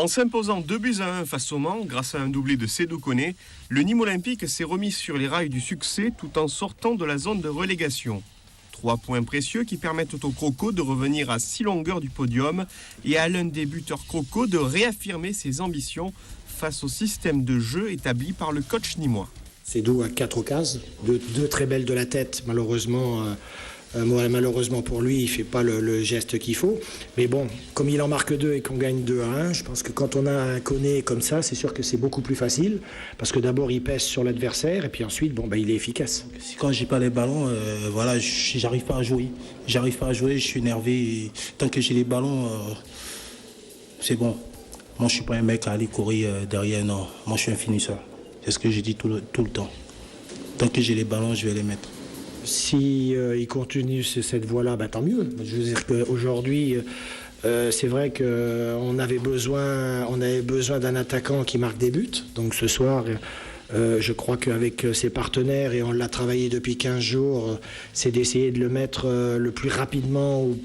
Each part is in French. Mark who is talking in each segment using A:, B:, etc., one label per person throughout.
A: En s'imposant 2-1 face au Mans, grâce à un doublé de Sédou Koné, le Nîmes Olympique s'est remis sur les rails du succès tout en sortant de la zone de relégation. 3 points précieux qui permettent aux Crocos de revenir à 6 longueurs du podium et à l'un des buteurs Crocos de réaffirmer ses ambitions face au système de jeu établi par le coach nîmois.
B: Sédou a 4 occasions, deux très belles de la tête, malheureusement pour lui, il ne fait pas le geste qu'il faut. Mais bon, comme il en marque 2 et qu'on gagne 2-1, je pense que quand on a un Koné comme ça, c'est sûr que c'est beaucoup plus facile. Parce que d'abord, il pèse sur l'adversaire et puis ensuite, il est efficace.
C: Quand j'ai pas les ballons, j'arrive pas à jouer. Je suis énervé. Et tant que j'ai les ballons, c'est bon. Moi, je suis pas un mec à aller courir derrière, non. Moi, je suis un finisseur. C'est ce que j'ai dit tout le temps. Tant que j'ai les ballons, je vais les mettre.
B: Si il continue sur cette voie-là, tant mieux. Je veux dire qu'aujourd'hui, c'est vrai qu'on avait besoin d'un attaquant qui marque des buts. Donc ce soir, je crois qu'avec ses partenaires, et on l'a travaillé depuis 15 jours, c'est d'essayer de le mettre le plus rapidement, ou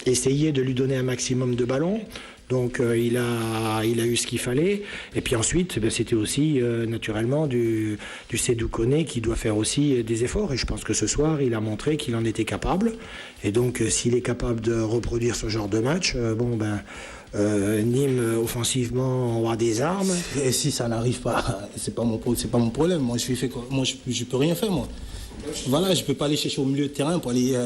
B: essayer de lui donner un maximum de ballons. Donc il a eu ce qu'il fallait. Et puis ensuite, c'était aussi naturellement du Sédou Koné qui doit faire aussi des efforts. Et je pense que ce soir, il a montré qu'il en était capable. Et donc s'il est capable de reproduire ce genre de match, Nîmes offensivement aura des armes.
C: Et si ça n'arrive pas, c'est pas mon problème. Moi, je peux rien faire, moi. Voilà, je peux pas aller chercher au milieu de terrain pour aller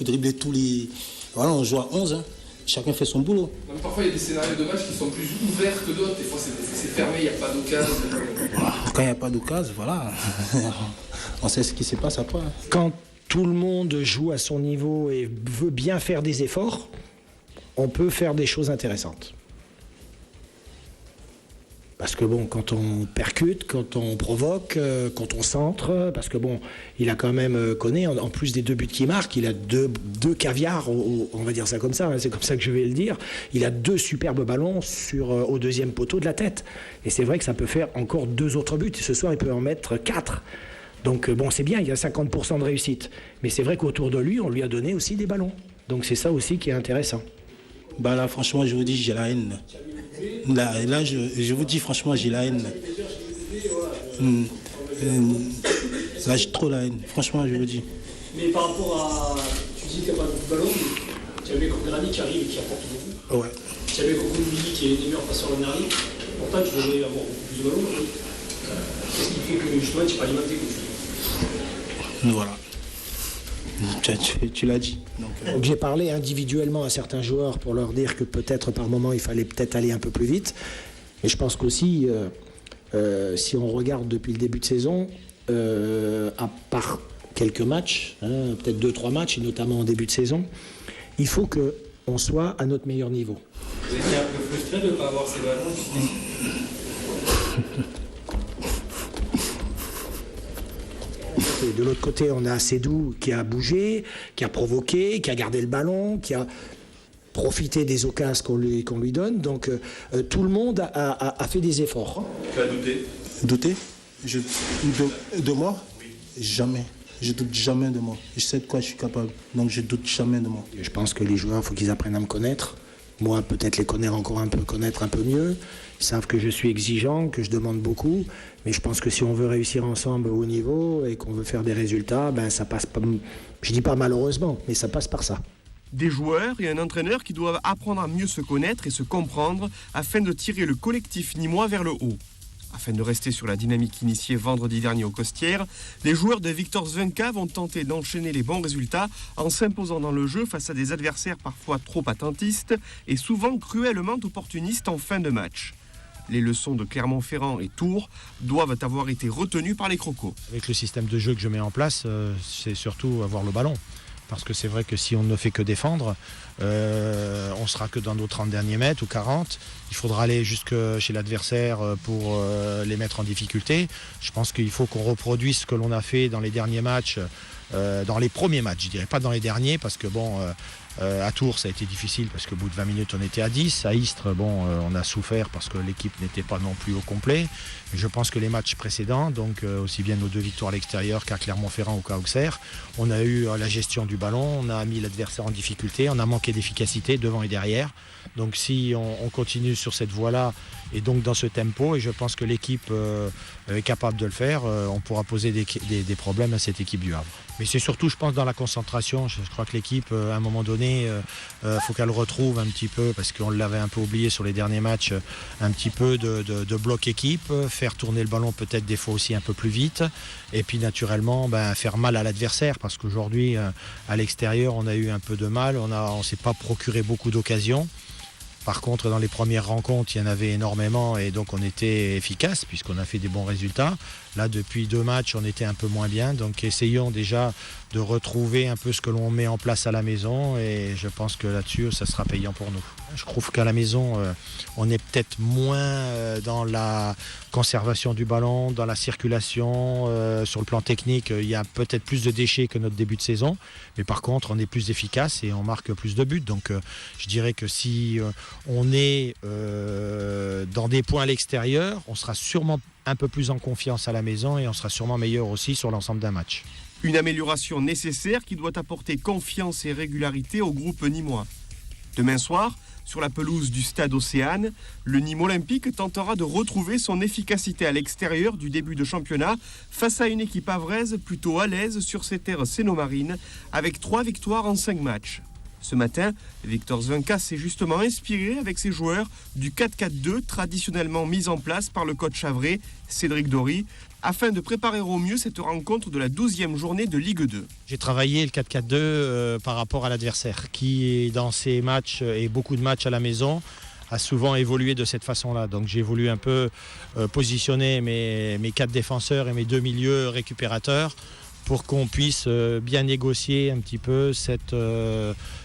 C: dribbler tous les. Voilà, on joue à 11. Hein. Chacun fait son boulot.
D: Donc, parfois, il y a des scénarios de match qui sont plus ouverts que d'autres. Des fois, c'est fermé, il n'y a pas d'occasion.
C: Quand il n'y a pas d'occasion, voilà. On sait ce qui se passe après.
B: Quand tout le monde joue à son niveau et veut bien faire des efforts, on peut faire des choses intéressantes. Parce que quand on percute, quand on provoque, quand on centre, parce que il a quand même Koné, en plus des 2 buts qu'il marque, il a deux caviars, on va dire ça comme ça, hein, c'est comme ça que je vais le dire. Il a 2 superbes ballons au 2e poteau de la tête. Et c'est vrai que ça peut faire encore 2 autres buts. Ce soir, il peut en mettre 4. Donc c'est bien, il y a 50% de réussite. Mais c'est vrai qu'autour de lui, on lui a donné aussi des ballons. Donc c'est ça aussi qui est intéressant.
C: Là, franchement, je vous dis, j'ai la haine. Là, je vous dis, franchement, j'ai la haine. Là, j'ai trop la haine. Franchement, je vous dis.
E: Mais par rapport à... Tu dis qu'il n'y a pas beaucoup de ballons, mais tu avais Granit qui arrive et qui apporte beaucoup.
C: Ouais.
E: Tu avais Kokoumili qui est les meilleurs passeurs en arrière. Pourtant, tu devrais avoir beaucoup plus de ballons. Qu'est-ce qui fait que justement, tu n'es pas alimenté comme tu dis?
C: Voilà. Tu l'as dit.
B: Donc j'ai parlé individuellement à certains joueurs pour leur dire que peut-être par moment il fallait peut-être aller un peu plus vite. Mais je pense qu'aussi, si on regarde depuis le début de saison, à part quelques matchs, peut-être 2-3 matchs, et notamment en début de saison, il faut qu'on soit à notre meilleur niveau.
D: Vous étiez un peu frustré de ne pas avoir ces ballons?
B: De l'autre côté, on a Sédou qui a bougé, qui a provoqué, qui a gardé le ballon, qui a profité des occasions qu'on lui donne. Donc tout le monde a fait des efforts.
D: Tu as douté?
C: Douter de moi? Jamais. Je doute jamais de moi. Je sais de quoi je suis capable. Donc je doute jamais de moi.
B: Je pense que les joueurs, il faut qu'ils apprennent à me connaître. Moi, peut-être les connaître un peu mieux. Ils savent que je suis exigeant, que je demande beaucoup. Mais je pense que si on veut réussir ensemble au haut niveau et qu'on veut faire des résultats, ça passe pas... Je dis pas malheureusement, mais ça passe par ça.
A: Des joueurs et un entraîneur qui doivent apprendre à mieux se connaître et se comprendre afin de tirer le collectif nîmois vers le haut. Afin de rester sur la dynamique initiée vendredi dernier aux Costières, les joueurs de Victor Zvenka vont tenter d'enchaîner les bons résultats en s'imposant dans le jeu face à des adversaires parfois trop attentistes et souvent cruellement opportunistes en fin de match. Les leçons de Clermont-Ferrand et Tours doivent avoir été retenues par les Crocos.
F: Avec le système de jeu que je mets en place, c'est surtout avoir le ballon. Parce que c'est vrai que si on ne fait que défendre, on sera que dans nos 30 derniers mètres ou 40. Il faudra aller jusque chez l'adversaire pour les mettre en difficulté. Je pense qu'il faut qu'on reproduise ce que l'on a fait dans les derniers matchs dans les premiers matchs, je dirais pas dans les derniers, parce que à Tours, ça a été difficile parce qu'au bout de 20 minutes, on était à 10. À Istres, on a souffert parce que l'équipe n'était pas non plus au complet. Mais je pense que les matchs précédents, donc aussi bien nos 2 victoires à l'extérieur qu'à Clermont-Ferrand ou qu'à Auxerre, on a eu la gestion du ballon, on a mis l'adversaire en difficulté, on a manqué d'efficacité devant et derrière. Donc si on continue sur cette voie-là et donc dans ce tempo, et je pense que l'équipe est capable de le faire, on pourra poser des problèmes à cette équipe du Havre. Mais c'est surtout, je pense, dans la concentration. Je crois que l'équipe, à un moment donné, faut qu'elle retrouve un petit peu, parce qu'on l'avait un peu oublié sur les derniers matchs, un petit peu de bloc équipe, faire tourner le ballon peut-être des fois aussi un peu plus vite, et puis naturellement faire mal à l'adversaire, parce qu'aujourd'hui, à l'extérieur, on a eu un peu de mal, on ne s'est pas procuré beaucoup d'occasions. Par contre, dans les premières rencontres, il y en avait énormément et donc on était efficace puisqu'on a fait des bons résultats. Là, depuis 2 matchs, on était un peu moins bien. Donc essayons déjà de retrouver un peu ce que l'on met en place à la maison et je pense que là-dessus, ça sera payant pour nous. Je trouve qu'à la maison, on est peut-être moins dans la conservation du ballon, dans la circulation. Sur le plan technique, il y a peut-être plus de déchets que notre début de saison. Mais par contre, on est plus efficace et on marque plus de buts. Donc je dirais que si on est dans des points à l'extérieur, on sera sûrement un peu plus en confiance à la maison et on sera sûrement meilleur aussi sur l'ensemble d'un match.
A: Une amélioration nécessaire qui doit apporter confiance et régularité au groupe nîmois. Demain soir, sur la pelouse du stade Océane, le Nîmes Olympique tentera de retrouver son efficacité à l'extérieur du début de championnat face à une équipe havraise plutôt à l'aise sur ses terres sénomarines avec 3 victoires en 5 matchs. Ce matin, Victor Zvenka s'est justement inspiré avec ses joueurs du 4-4-2 traditionnellement mis en place par le coach havrais Cédric Dory afin de préparer au mieux cette rencontre de la 12e journée de Ligue 2.
F: J'ai travaillé le 4-4-2 par rapport à l'adversaire qui, dans ses matchs et beaucoup de matchs à la maison, a souvent évolué de cette façon-là. Donc j'ai voulu un peu positionner mes 4 défenseurs et mes 2 milieux récupérateurs pour qu'on puisse bien négocier un petit peu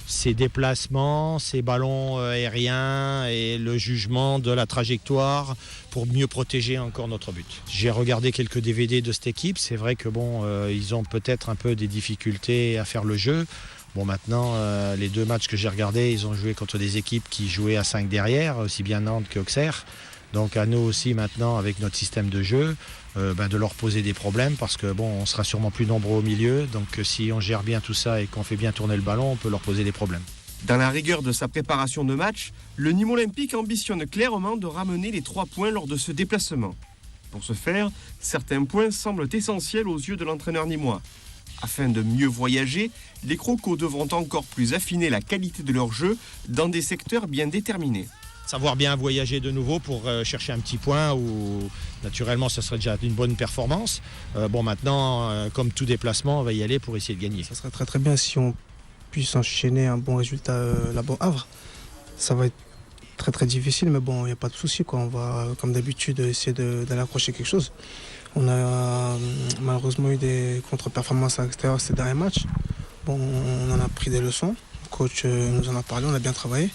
F: ces déplacements, ces ballons aériens et le jugement de la trajectoire pour mieux protéger encore notre but. J'ai regardé quelques DVD de cette équipe, c'est vrai que ils ont peut-être un peu des difficultés à faire le jeu. Bon, maintenant, les 2 matchs que j'ai regardés, ils ont joué contre des équipes qui jouaient à 5 derrière, aussi bien Nantes qu'Auxerre. Donc à nous aussi maintenant, avec notre système de jeu, de leur poser des problèmes parce que on sera sûrement plus nombreux au milieu. Donc si on gère bien tout ça et qu'on fait bien tourner le ballon, on peut leur poser des problèmes.
A: Dans la rigueur de sa préparation de match, le Nîmes Olympique ambitionne clairement de ramener les 3 points lors de ce déplacement. Pour ce faire, certains points semblent essentiels aux yeux de l'entraîneur nîmois. Afin de mieux voyager, les Crocos devront encore plus affiner la qualité de leur jeu dans des secteurs bien déterminés.
F: Savoir bien voyager de nouveau pour chercher un petit point où naturellement ce serait déjà une bonne performance. Maintenant, comme tout déplacement, on va y aller pour essayer de gagner.
G: Ça serait très très bien si on puisse enchaîner un bon résultat là-bas au Havre. Ça va être très très difficile, mais il n'y a pas de souci, quoi. On va comme d'habitude essayer d'aller accrocher quelque chose. On a malheureusement eu des contre-performances à l'extérieur ces derniers matchs. On en a pris des leçons. Le coach nous en a parlé, on a bien travaillé.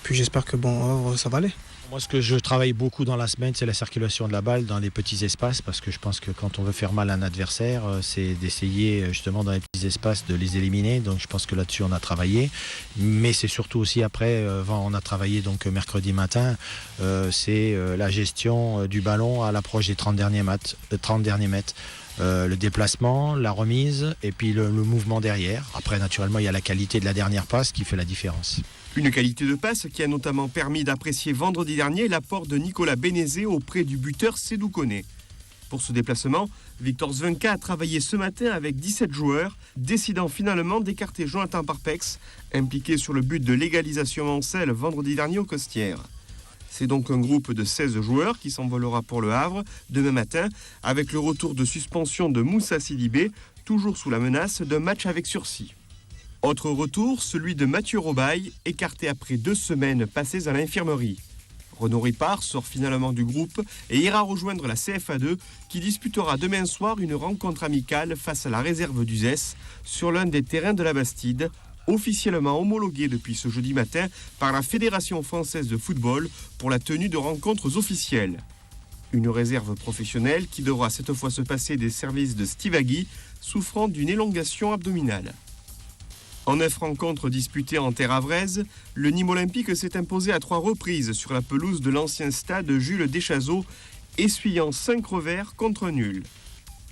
G: Puis j'espère que ça va aller.
F: Moi, ce que je travaille beaucoup dans la semaine, c'est la circulation de la balle dans les petits espaces, parce que je pense que quand on veut faire mal à un adversaire, c'est d'essayer justement dans les petits espaces de les éliminer. Donc je pense que là-dessus, on a travaillé. Mais c'est surtout aussi après, on a travaillé donc mercredi matin, c'est la gestion du ballon à l'approche des 30 derniers mètres. Le déplacement, la remise et puis le mouvement derrière. Après, naturellement, il y a la qualité de la dernière passe qui fait la différence.
A: Une qualité de passe qui a notamment permis d'apprécier vendredi dernier l'apport de Nicolas Bénézé auprès du buteur Sédou Koné. Pour ce déplacement, Victor Zvenka a travaillé ce matin avec 17 joueurs, décidant finalement d'écarter Jonathan Parpex, impliqué sur le but de l'égalisation Mancel vendredi dernier au Costières. C'est donc un groupe de 16 joueurs qui s'envolera pour le Havre demain matin avec le retour de suspension de Moussa Sidibé, toujours sous la menace d'un match avec sursis. Autre retour, celui de Mathieu Robaille, écarté après 2 semaines passées à l'infirmerie. Renaud Ripard sort finalement du groupe et ira rejoindre la CFA2 qui disputera demain soir une rencontre amicale face à la réserve d'Uzès sur l'un des terrains de la Bastide, officiellement homologué depuis ce jeudi matin par la Fédération française de football pour la tenue de rencontres officielles. Une réserve professionnelle qui devra cette fois se passer des services de Steve Agui, souffrant d'une élongation abdominale. En 9 rencontres disputées en terre havraise, le Nîmes Olympique s'est imposé à 3 reprises sur la pelouse de l'ancien stade Jules Deschazos, essuyant 5 revers contre nul.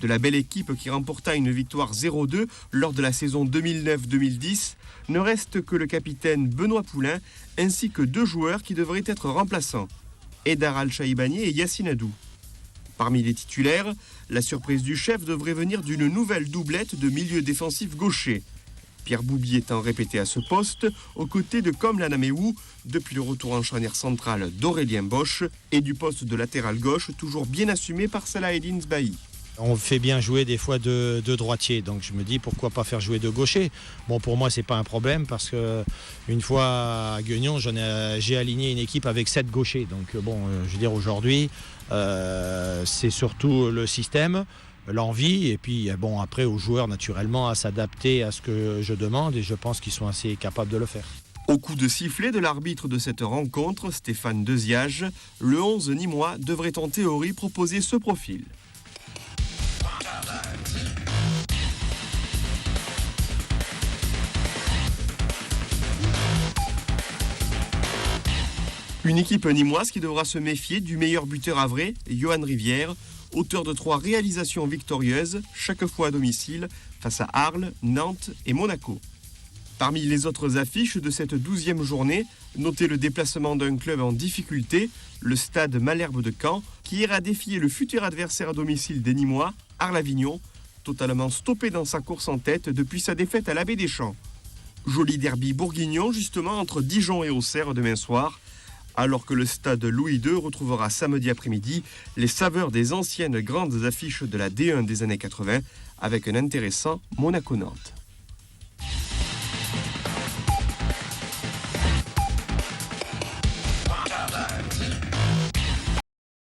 A: De la belle équipe qui remporta une victoire 0-2 lors de la saison 2009-2010, ne reste que le capitaine Benoît Poulain ainsi que 2 joueurs qui devraient être remplaçants, Haidar Al-Shaibani et Yassine Adou. Parmi les titulaires, la surprise du chef devrait venir d'une nouvelle doublette de milieu défensif gaucher. Pierre Boubier étant répété à ce poste, aux côtés de Komlan Ameou, depuis le retour en charnière centrale d'Aurélien Bosch, et du poste de latéral gauche toujours bien assumé par Salah-Eddin Sbahi.
F: On fait bien jouer des fois de droitier, donc je me dis pourquoi pas faire jouer de gaucher. Bon, pour moi c'est pas un problème parce que une fois à Guignon j'ai aligné une équipe avec 7 gauchers. Donc bon, je veux dire aujourd'hui c'est surtout le système, l'envie et puis bon après aux joueurs naturellement à s'adapter à ce que je demande et je pense qu'ils sont assez capables de le faire.
A: Au coup de sifflet de l'arbitre de cette rencontre, Stéphane Deziage, le 11 nîmois devrait en théorie proposer ce profil. Une équipe nîmoise qui devra se méfier du meilleur buteur havrais, Johan Rivière, auteur de 3 réalisations victorieuses, chaque fois à domicile, face à Arles, Nantes et Monaco. Parmi les autres affiches de cette 12e journée, notez le déplacement d'un club en difficulté, le stade Malherbe de Caen, qui ira défier le futur adversaire à domicile des Nîmois, Arles-Avignon, totalement stoppé dans sa course en tête depuis sa défaite à l'Abbé des Champs. Joli derby bourguignon justement entre Dijon et Auxerre demain soir, alors que le stade Louis II retrouvera samedi après-midi les saveurs des anciennes grandes affiches de la D1 des années 80 avec un intéressant Monaco-Nantes.